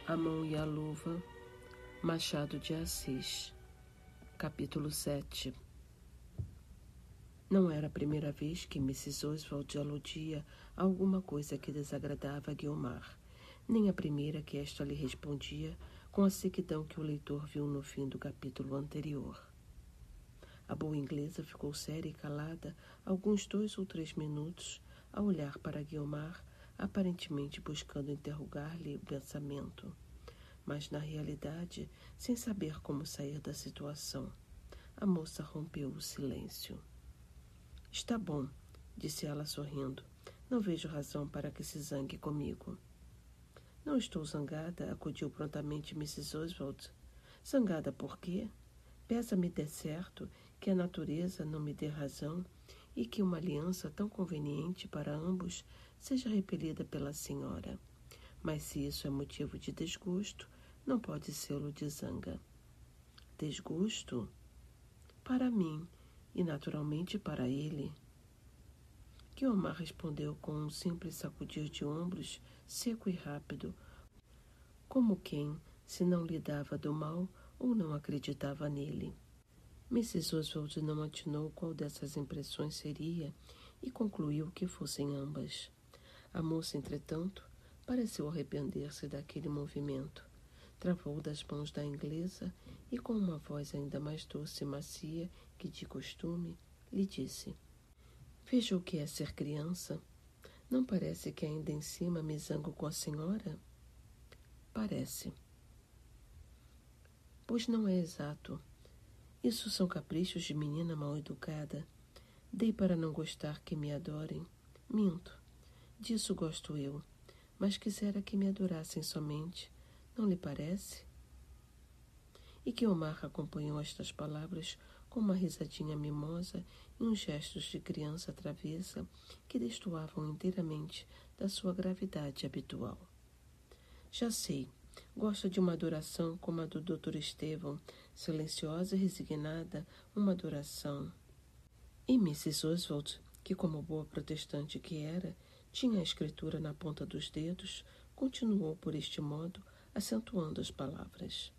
A Mão e a Luva, Machado de Assis. Capítulo 7. Não era a primeira vez que Mrs. Oswald aludia a alguma coisa que desagradava a Guiomar, nem a primeira que esta lhe respondia com a sequidão que o leitor viu no fim do capítulo anterior. A boa inglesa ficou séria e calada alguns 2 ou 3 minutos a olhar para Guiomar, aparentemente buscando interrogar-lhe o pensamento, mas na realidade, sem saber como sair da situação. A moça rompeu o silêncio. "Está bom", disse ela sorrindo. "Não vejo razão para que se zangue comigo." "Não estou zangada", acudiu prontamente Mrs. Oswald. "Zangada por quê? Pesa-me de certo que a natureza não me dê razão e que uma aliança tão conveniente para ambos seja repelida pela senhora. Mas se isso é motivo de desgosto, não pode ser-lo de zanga." "Desgosto?" "Para mim, e naturalmente para ele." Guiomar respondeu com um simples sacudir de ombros, seco e rápido, como quem, se não lhe dava do mal ou não acreditava nele. Mrs. Oswald não atinou qual dessas impressões seria e concluiu que fossem ambas. A moça, entretanto, pareceu arrepender-se daquele movimento. Travou das mãos da inglesa e, com uma voz ainda mais doce e macia que de costume, lhe disse: "Veja o que é ser criança. Não parece que ainda em cima me zango com a senhora?" "Parece." "Pois não é exato. Isso são caprichos de menina mal educada. Dei para não gostar que me adorem. Minto. Disso gosto eu, mas quisera que me adorassem somente. Não lhe parece?" E Guiomar acompanhou estas palavras com uma risadinha mimosa e uns gestos de criança travessa que destoavam inteiramente da sua gravidade habitual. "Já sei, gosta de uma adoração como a do Dr. Estevão, silenciosa e resignada, uma adoração." E Mrs. Oswald, que como boa protestante que era, tinha a escritura na ponta dos dedos, continuou por este modo, acentuando as palavras.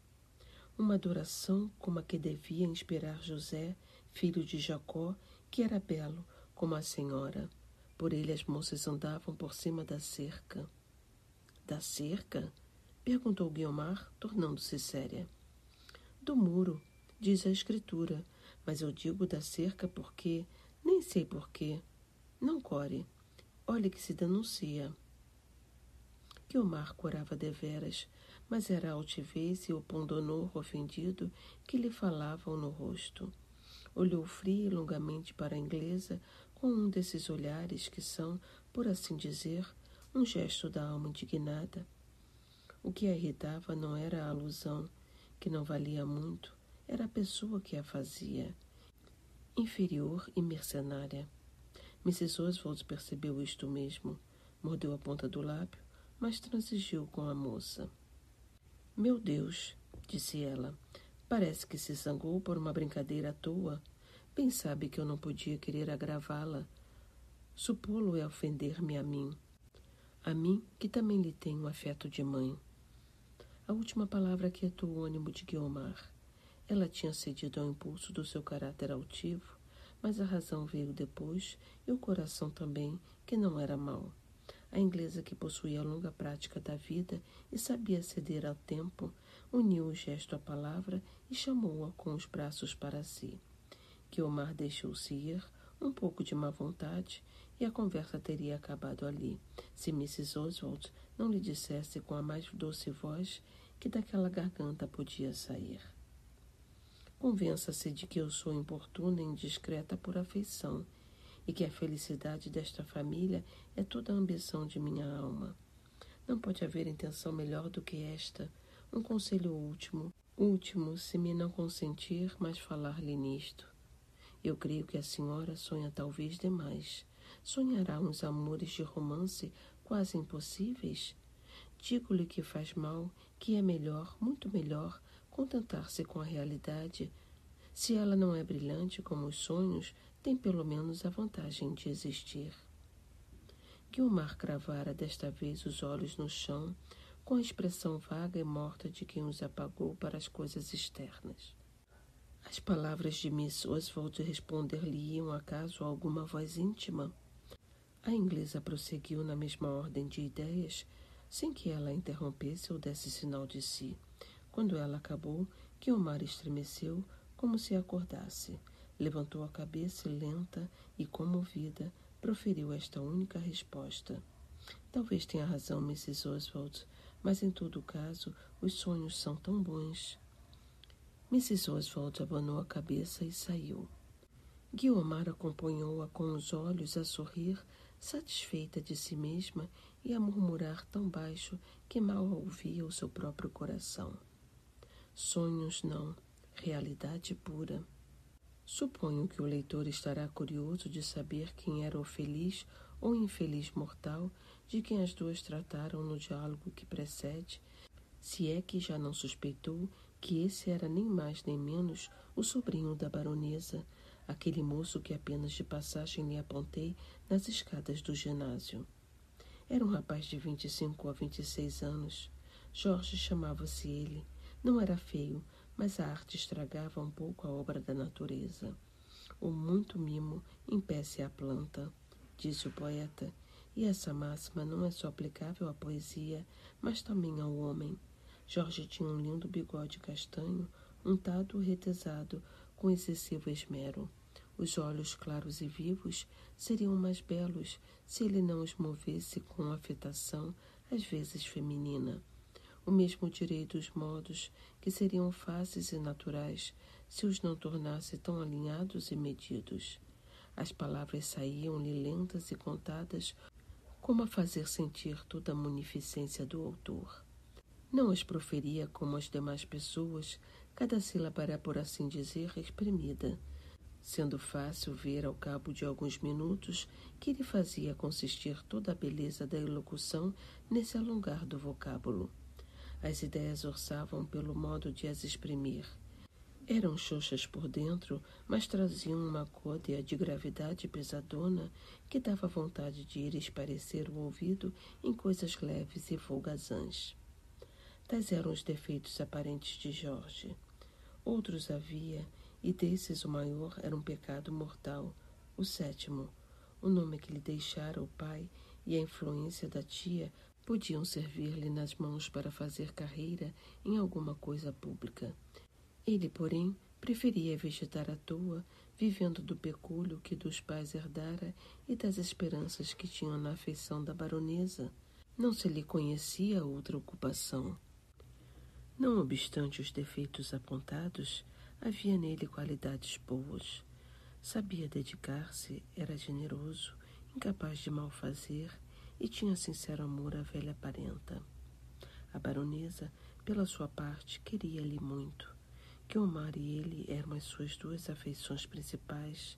"Uma adoração como a que devia inspirar José, filho de Jacó, que era belo como a senhora. Por ele as moças andavam por cima da cerca." "Da cerca?" perguntou Guiomar, tornando-se séria. "Do muro, diz a escritura, mas eu digo da cerca porque, nem sei porquê. Não core, olhe que se denuncia." Guiomar corava deveras, mas era a altivez e o pundonor ofendido que lhe falavam no rosto. Olhou fria e longamente para a inglesa com um desses olhares que são, por assim dizer, um gesto da alma indignada. O que a irritava não era a alusão, que não valia muito, era a pessoa que a fazia, inferior e mercenária. Mrs. Oswald percebeu isto mesmo, mordeu a ponta do lábio, mas transigiu com a moça. "Meu Deus", disse ela, "parece que se zangou por uma brincadeira à toa. Bem sabe que eu não podia querer agravá-la. Supô-lo é ofender-me a mim que também lhe tenho afeto de mãe." A última palavra aquietou o ânimo de Guiomar. Ela tinha cedido ao impulso do seu caráter altivo, mas a razão veio depois e o coração também, que não era mau. A inglesa, que possuía longa prática da vida e sabia ceder ao tempo, uniu o gesto à palavra e chamou-a com os braços para si. Guiomar deixou-se ir, um pouco de má vontade, e a conversa teria acabado ali, se Mrs. Oswald não lhe dissesse com a mais doce voz que daquela garganta podia sair: "Convença-se de que eu sou importuna e indiscreta por afeição, e que a felicidade desta família é toda a ambição de minha alma. Não pode haver intenção melhor do que esta. Um conselho último, se me não consentir mais falar-lhe nisto. Eu creio que a senhora sonha talvez demais. Sonhará uns amores de romance quase impossíveis? Digo-lhe que faz mal, que é melhor, muito melhor, contentar-se com a realidade. Se ela não é brilhante como os sonhos, tem pelo menos a vantagem de existir." Guiomar cravara desta vez os olhos no chão, com a expressão vaga e morta de quem os apagou para as coisas externas. As palavras de Miss Oswald responder-lhe-iam acaso a alguma voz íntima? A inglesa prosseguiu na mesma ordem de ideias, sem que ela a interrompesse ou desse sinal de si. Quando ela acabou, Guiomar estremeceu, como se acordasse. Levantou a cabeça e, lenta e comovida, proferiu esta única resposta. Talvez tenha razão, Mrs. Oswald, mas em todo caso, os sonhos são tão bons. Mrs. Oswald abanou a cabeça e saiu. Guiomar acompanhou-a com os olhos a sorrir, satisfeita de si mesma e a murmurar tão baixo que mal ouvia o seu próprio coração. Sonhos não, realidade pura. Suponho que o leitor estará curioso de saber quem era o feliz ou infeliz mortal de quem as duas trataram no diálogo que precede, se é que já não suspeitou que esse era nem mais nem menos o sobrinho da baronesa, aquele moço que apenas de passagem lhe apontei nas escadas do ginásio. Era um rapaz de 25 a 26 anos. Jorge chamava-se ele. Não era feio, mas a arte estragava um pouco a obra da natureza. O muito mimo empece a planta, disse o poeta, e essa máxima não é só aplicável à poesia, mas também ao homem. Jorge tinha um lindo bigode castanho, untado ou retesado, com excessivo esmero. Os olhos claros e vivos seriam mais belos se ele não os movesse com afetação, às vezes feminina. O mesmo direi dos modos, que seriam fáceis e naturais, se os não tornasse tão alinhados e medidos. As palavras saíam-lhe lentas e contadas, como a fazer sentir toda a munificência do autor. Não as proferia como as demais pessoas, cada sílaba era, por assim dizer, exprimida, sendo fácil ver ao cabo de alguns minutos que lhe fazia consistir toda a beleza da elocução nesse alongar do vocábulo. As ideias orçavam pelo modo de as exprimir. Eram xoxas por dentro, mas traziam uma côdea de gravidade pesadona que dava vontade de ir esparecer o ouvido em coisas leves e folgazãs. Tais eram os defeitos aparentes de Jorge. Outros havia, e desses o maior era um pecado mortal, o 7º. O nome que lhe deixara o pai e a influência da tia podiam servir-lhe nas mãos para fazer carreira em alguma coisa pública. Ele, porém, preferia vegetar à toa, vivendo do pecúlio que dos pais herdara e das esperanças que tinham na afeição da baronesa. Não se lhe conhecia outra ocupação. Não obstante os defeitos apontados, havia nele qualidades boas. Sabia dedicar-se, era generoso, incapaz de mal fazer e tinha sincero amor à velha parenta. A baronesa, pela sua parte, queria-lhe muito. Guiomar e ele eram as suas duas afeições principais,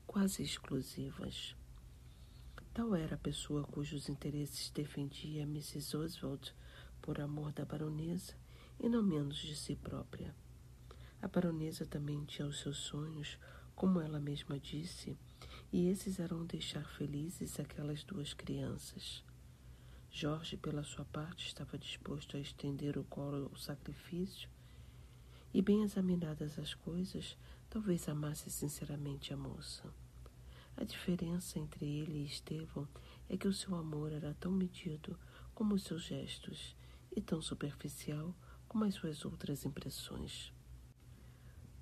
quase exclusivas. Tal era a pessoa cujos interesses defendia Mrs. Oswald por amor da baronesa e não menos de si própria. A baronesa também tinha os seus sonhos, como ela mesma disse, e esses eram deixar felizes aquelas duas crianças. Jorge, pela sua parte, estava disposto a estender o colo ao sacrifício, e bem examinadas as coisas, talvez amasse sinceramente a moça. A diferença entre ele e Estevão é que o seu amor era tão medido como os seus gestos, e tão superficial como as suas outras impressões.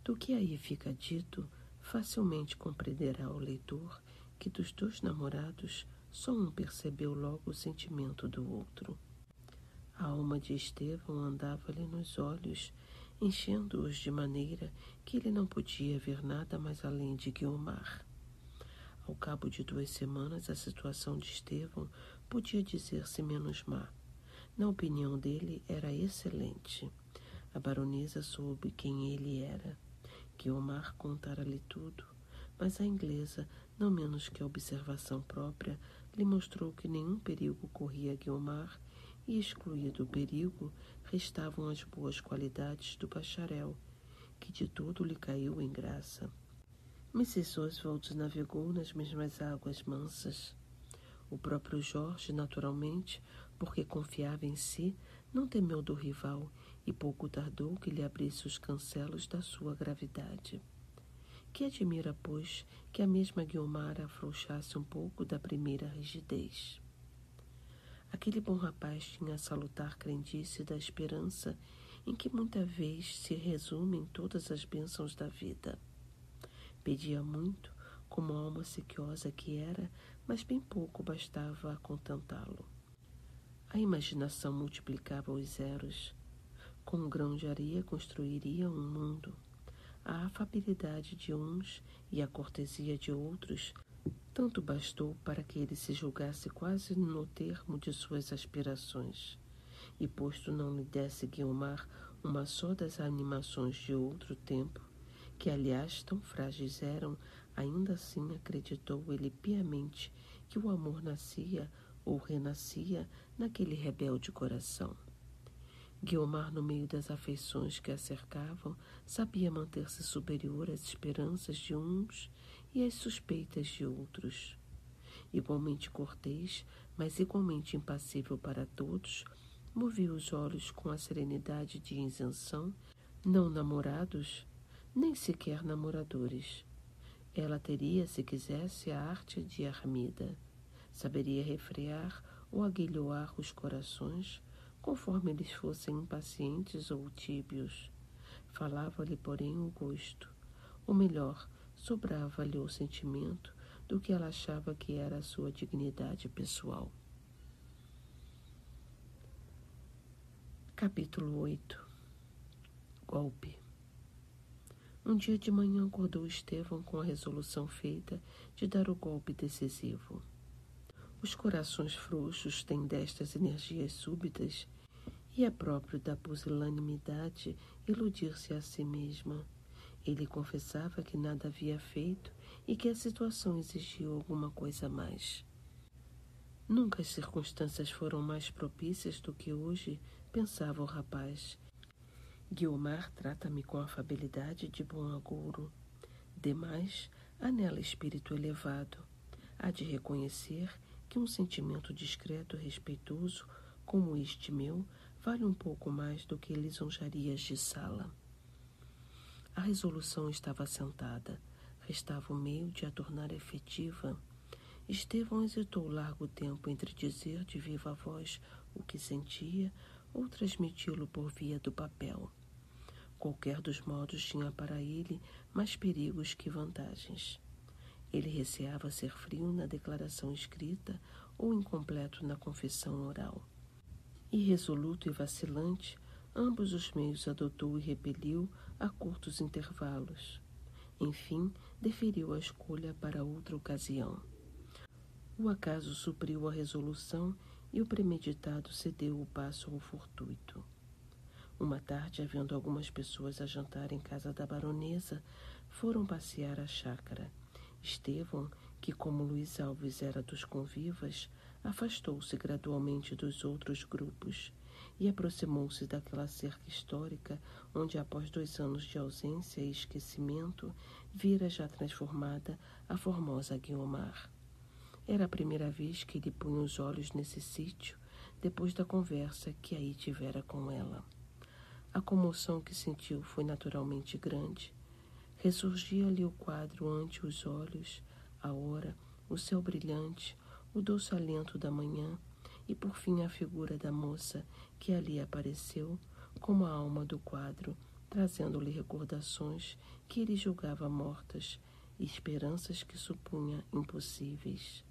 Do que aí fica dito, facilmente compreenderá o leitor que dos dois namorados só um percebeu logo o sentimento do outro. A alma de Estevão andava-lhe nos olhos, enchendo-os de maneira que ele não podia ver nada mais além de Guiomar. Ao cabo de 2 semanas, a situação de Estevão podia dizer-se menos má. Na opinião dele, era excelente. A baronesa soube quem ele era. Guiomar contara-lhe tudo, mas a inglesa, não menos que a observação própria, lhe mostrou que nenhum perigo corria a Guiomar, e, excluído o perigo, restavam as boas qualidades do bacharel, que de todo lhe caiu em graça. Mrs. Oswald navegou nas mesmas águas mansas. O próprio Jorge, naturalmente, porque confiava em si, não temeu do rival e pouco tardou que lhe abrisse os cancelos da sua gravidade. Que admira, pois, que a mesma Guiomar afrouxasse um pouco da primeira rigidez. Aquele bom rapaz tinha a salutar crendice da esperança em que muita vez se resumem todas as bênçãos da vida. Pedia muito, como alma sequiosa que era, mas bem pouco bastava a contentá-lo. A imaginação multiplicava os zeros. Com um grão de areia construiria um mundo. A afabilidade de uns e a cortesia de outros tanto bastou para que ele se julgasse quase no termo de suas aspirações. E posto não lhe desse Guiomar uma só das animações de outro tempo, que aliás tão frágeis eram, ainda assim acreditou ele piamente que o amor nascia ou renascia naquele rebelde coração. Guiomar, no meio das afeições que a cercavam, sabia manter-se superior às esperanças de uns e às suspeitas de outros. Igualmente cortês, mas igualmente impassível para todos, movia os olhos com a serenidade de isenção, não namorados, nem sequer namoradores. Ela teria, se quisesse, a arte de Armida. Saberia refrear ou aguilhoar os corações, conforme eles fossem impacientes ou tíbios. Falava-lhe, porém, o gosto. Ou melhor, sobrava-lhe o sentimento do que ela achava que era a sua dignidade pessoal. Capítulo 8. Golpe. Um dia de manhã acordou Estevão com a resolução feita de dar o golpe decisivo. Os corações frouxos têm destas energias súbitas e é próprio da pusilanimidade iludir-se a si mesma. Ele confessava que nada havia feito e que a situação exigia alguma coisa a mais. Nunca as circunstâncias foram mais propícias do que hoje, pensava o rapaz. Guiomar trata-me com afabilidade de bom agouro. Demais, há nela espírito elevado. Há de reconhecer que um sentimento discreto e respeitoso, como este meu, vale um pouco mais do que lisonjarias de sala. A resolução estava assentada. Restava o meio de a tornar efetiva. Estevão hesitou largo tempo entre dizer de viva voz o que sentia ou transmiti-lo por via do papel. Qualquer dos modos tinha para ele mais perigos que vantagens. Ele receava ser frio na declaração escrita ou incompleto na confissão oral. Irresoluto e vacilante, ambos os meios adotou e repeliu a curtos intervalos. Enfim, deferiu a escolha para outra ocasião. O acaso supriu a resolução e o premeditado cedeu o passo ao fortuito. Uma tarde, havendo algumas pessoas a jantar em casa da baronesa, foram passear à chácara. Estevão, que como Luís Alves era dos convivas, afastou-se gradualmente dos outros grupos e aproximou-se daquela cerca histórica onde, após 2 anos de ausência e esquecimento, vira já transformada a formosa Guiomar. Era a primeira vez que ele punha os olhos nesse sítio, depois da conversa que aí tivera com ela. A comoção que sentiu foi naturalmente grande. Ressurgia-lhe o quadro ante os olhos, a hora, o céu brilhante, o doce alento da manhã e, por fim, a figura da moça que ali apareceu, como a alma do quadro, trazendo-lhe recordações que ele julgava mortas e esperanças que supunha impossíveis.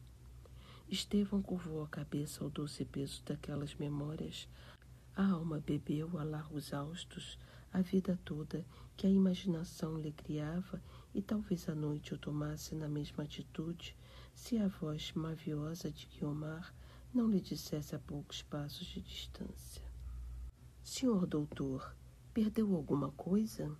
Estevão curvou a cabeça ao doce peso daquelas memórias. A alma bebeu a largos haustos a vida toda que a imaginação lhe criava e talvez a noite o tomasse na mesma atitude se a voz maviosa de Guiomar não lhe dissesse a poucos passos de distância: Senhor doutor, perdeu alguma coisa?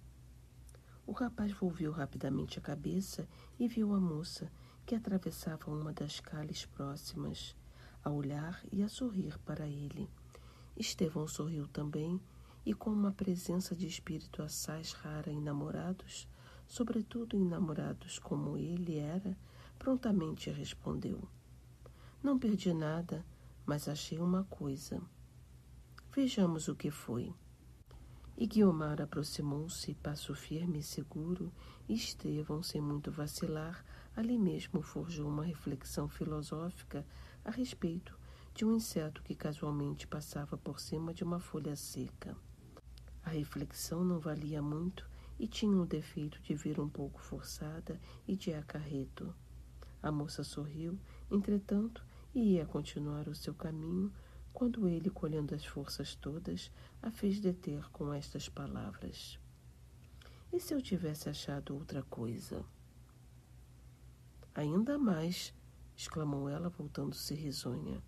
O rapaz volviu rapidamente a cabeça e viu a moça, que atravessava uma das cales próximas, a olhar e a sorrir para ele. Estevão sorriu também e, com uma presença de espírito assaz rara em namorados, sobretudo em namorados como ele era, prontamente respondeu: Não perdi nada, mas achei uma coisa. Vejamos o que foi. E Guiomar aproximou-se, passo firme e seguro, e Estevão, sem muito vacilar, ali mesmo forjou uma reflexão filosófica a respeito de um inseto que casualmente passava por cima de uma folha seca. A reflexão não valia muito e tinha o defeito de vir um pouco forçada e de acarreto. A moça sorriu, entretanto, e ia continuar o seu caminho, quando ele, colhendo as forças todas, a fez deter com estas palavras: "E se eu tivesse achado outra coisa?" "Ainda mais!" exclamou ela, voltando-se risonha.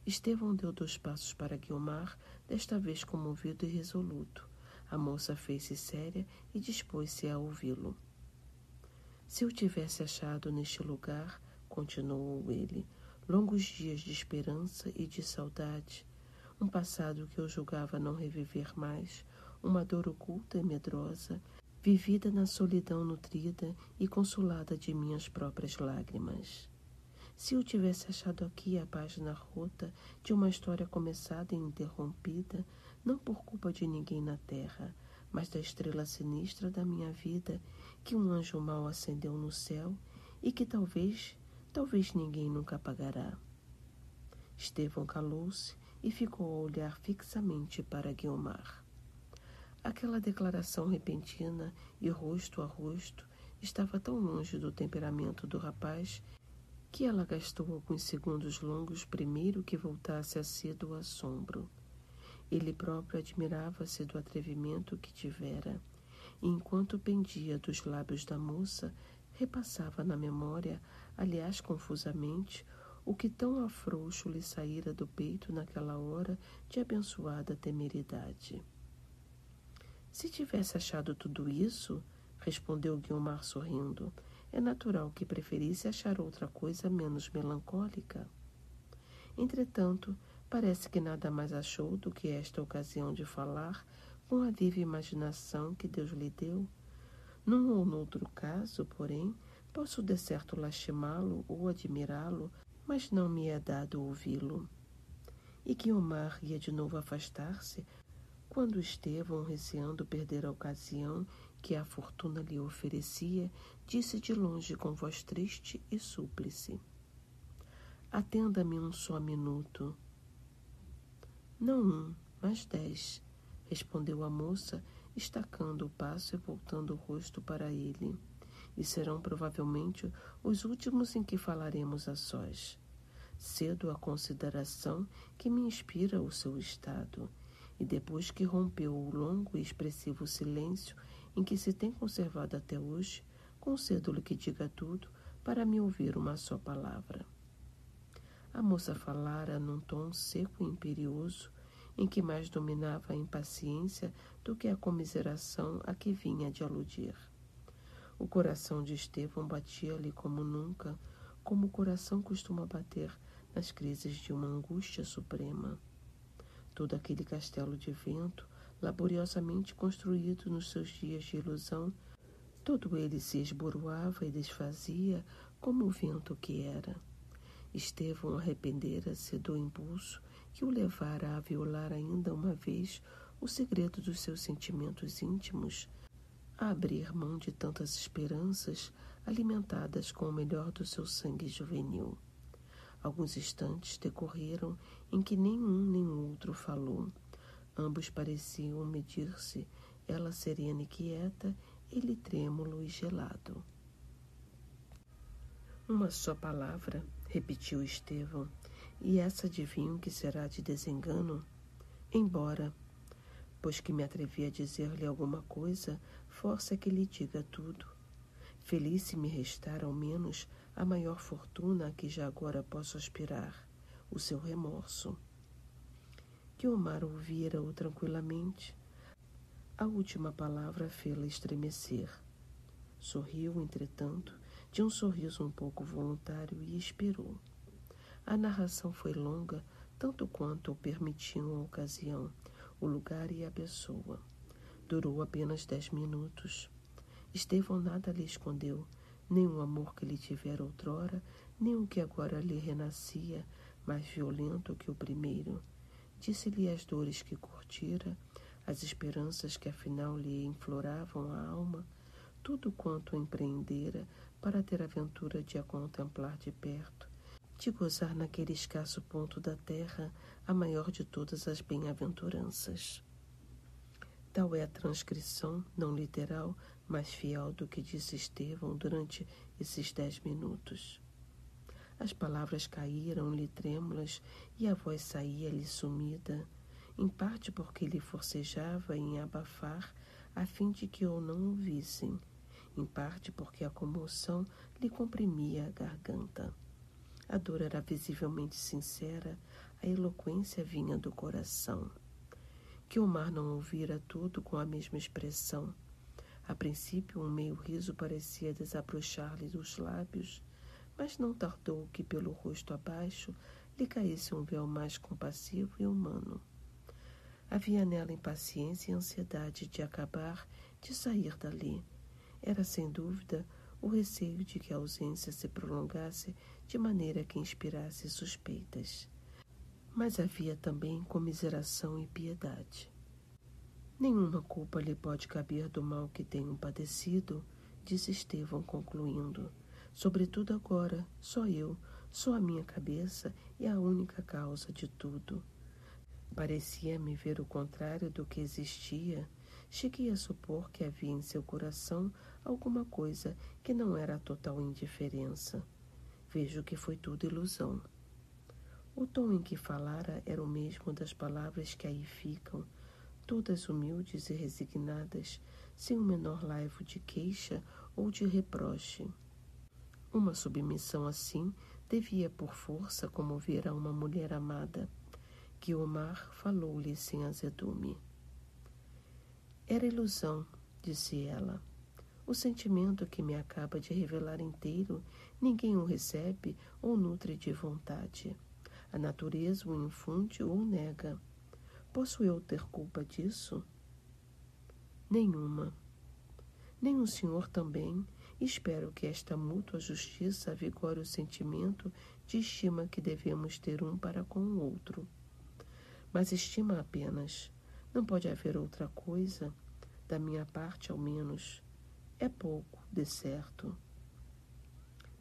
Estevão deu 2 passos para Guiomar, desta vez comovido e resoluto. A moça fez-se séria e dispôs-se a ouvi-lo. "Se eu tivesse achado neste lugar," continuou ele, "longos dias de esperança e de saudade, um passado que eu julgava não reviver mais, uma dor oculta e medrosa, vivida na solidão nutrida e consolada de minhas próprias lágrimas. Se eu tivesse achado aqui a página rota de uma história começada e interrompida, não por culpa de ninguém na terra, mas da estrela sinistra da minha vida, que um anjo mau acendeu no céu e que talvez ninguém nunca apagará." Estevão calou-se e ficou a olhar fixamente para Guiomar. Aquela declaração repentina e rosto a rosto estava tão longe do temperamento do rapaz que ela gastou alguns segundos longos primeiro que voltasse a si do assombro. Ele próprio admirava-se do atrevimento que tivera, e enquanto pendia dos lábios da moça, repassava na memória, aliás confusamente, o que tão afrouxo lhe saíra do peito naquela hora de abençoada temeridade. "Se tivesse achado tudo isso," respondeu Guiomar sorrindo, "é natural que preferisse achar outra coisa menos melancólica. Entretanto, parece que nada mais achou do que esta ocasião de falar com a viva imaginação que Deus lhe deu. Num ou noutro caso, porém, posso de certo lastimá-lo ou admirá-lo, mas não me é dado ouvi-lo." E Guiomar ia de novo afastar-se, quando Estevão, receando perder a ocasião que a fortuna lhe oferecia, disse de longe com voz triste e súplice: "Atenda-me um só minuto." "Não 1, mas 10, respondeu a moça, estacando o passo e voltando o rosto para ele. "E serão provavelmente os últimos em que falaremos a sós. Cedo a consideração que me inspira o seu estado, e depois que rompeu o longo e expressivo silêncio em que se tem conservado até hoje, concedo-lhe que diga tudo para me ouvir uma só palavra." A moça falara num tom seco e imperioso, em que mais dominava a impaciência do que a comiseração a que vinha de aludir. O coração de Estevão batia-lhe como nunca, como o coração costuma bater nas crises de uma angústia suprema. Todo aquele castelo de vento, laboriosamente construído nos seus dias de ilusão, todo ele se esboroava e desfazia como o vento que era. Estevão arrependera-se do impulso que o levara a violar ainda uma vez o segredo dos seus sentimentos íntimos, a abrir mão de tantas esperanças alimentadas com o melhor do seu sangue juvenil. Alguns instantes decorreram em que nem um nem outro falou. Ambos pareciam medir-se, ela serena e quieta, ele trêmulo e gelado. "Uma só palavra," repetiu Estevão, "e essa adivinho que será de desengano? Embora, pois que me atrevi a dizer-lhe alguma coisa, força que lhe diga tudo. Feliz se me restar, ao menos, a maior fortuna a que já agora posso aspirar, o seu remorso." Guiomar ouvira-o tranquilamente. A última palavra fê-la estremecer. Sorriu, entretanto, de um sorriso um pouco voluntário e esperou. A narração foi longa, tanto quanto o permitiam a ocasião, o lugar e a pessoa. Durou apenas 10 minutos. Estevão nada lhe escondeu, nem o amor que lhe tivera outrora, nem o que agora lhe renascia, mais violento que o primeiro. Disse-lhe as dores que curtira, as esperanças que afinal lhe enfloravam a alma, tudo quanto empreendera para ter a ventura de a contemplar de perto, de gozar naquele escasso ponto da terra a maior de todas as bem-aventuranças. Tal é a transcrição, não literal, mas fiel do que disse Estevão durante esses 10 minutos. As palavras caíram-lhe trêmulas e a voz saía-lhe sumida, em parte porque lhe forcejava em abafar a fim de que o não ouvissem, em parte porque a comoção lhe comprimia a garganta. A dor era visivelmente sincera, a eloquência vinha do coração. Guiomar não ouvira tudo com a mesma expressão. A princípio, um meio riso parecia desabrochar-lhe dos lábios, mas não tardou que pelo rosto abaixo lhe caísse um véu mais compassivo e humano. Havia nela impaciência e ansiedade de acabar, de sair dali. Era, sem dúvida, o receio de que a ausência se prolongasse de maneira que inspirasse suspeitas. Mas havia também comiseração e piedade. Nenhuma culpa lhe pode caber do mal que tenho padecido, disse Estevão, concluindo. Sobretudo agora, só eu, só a minha cabeça é a única causa de tudo. Parecia-me ver o contrário do que existia. Cheguei a supor que havia em seu coração alguma coisa que não era a total indiferença. Vejo que foi tudo ilusão. O tom em que falara era o mesmo das palavras que aí ficam, todas humildes e resignadas, sem o menor laivo de queixa ou de reproche. Uma submissão assim devia por força comover a uma mulher amada. Guiomar falou-lhe sem azedume. Era ilusão, disse ela. O sentimento que me acaba de revelar inteiro, ninguém o recebe ou nutre de vontade. A natureza o infunde ou o nega. Posso eu ter culpa disso? Nenhuma. Nem o senhor também. Espero que esta mútua justiça avigore o sentimento de estima que devemos ter um para com o outro. Mas estima apenas. Não pode haver outra coisa, da minha parte ao menos. É pouco, de certo.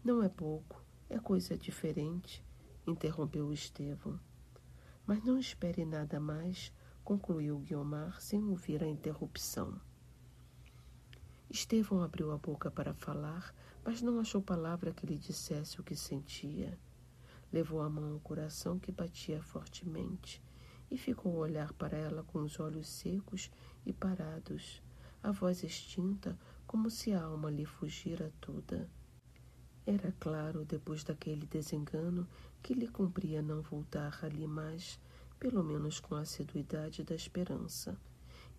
Não é pouco, é coisa diferente, interrompeu Estevão. Mas não espere nada mais, concluiu Guiomar sem ouvir a interrupção. Estevão abriu a boca para falar, mas não achou palavra que lhe dissesse o que sentia. Levou a mão ao coração que batia fortemente e ficou a olhar para ela com os olhos secos e parados, a voz extinta como se a alma lhe fugira toda. Era claro, depois daquele desengano, que lhe cumpria não voltar ali mais, pelo menos com a assiduidade da esperança.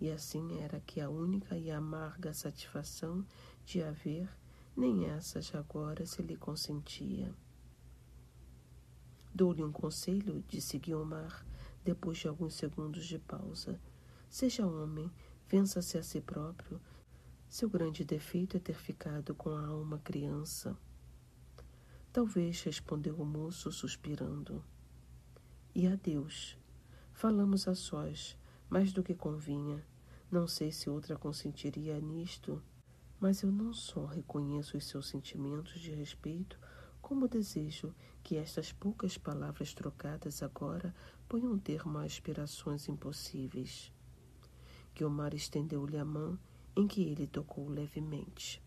E assim era que a única e amarga satisfação de a ver, nem essa já agora se lhe consentia. Dou-lhe um conselho, disse Guiomar, depois de alguns segundos de pausa. Seja homem, vença-se a si próprio. Seu grande defeito é ter ficado com a alma criança. Talvez, respondeu o moço, suspirando. E adeus. Falamos a sós, mais do que convinha. Não sei se outra consentiria nisto, mas eu não só reconheço os seus sentimentos de respeito, como desejo que estas poucas palavras trocadas agora ponham termo a aspirações impossíveis. Guiomar estendeu-lhe a mão, em que ele tocou levemente.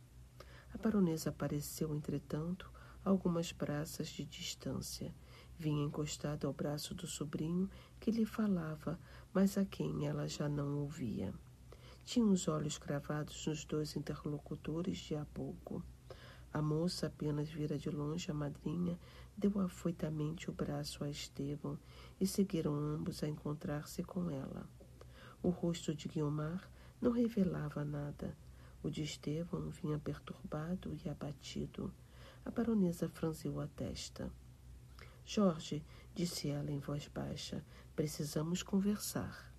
A baronesa apareceu, entretanto, a algumas braças de distância. Vinha encostada ao braço do sobrinho, que lhe falava, mas a quem ela já não ouvia. Tinha os olhos cravados nos dois interlocutores de há pouco. A moça apenas vira de longe a madrinha, deu afoitamente o braço a Estevão e seguiram ambos a encontrar-se com ela. O rosto de Guiomar não revelava nada. O de Estevão vinha perturbado e abatido. A baronesa franziu a testa. Jorge, disse ela em voz baixa, precisamos conversar.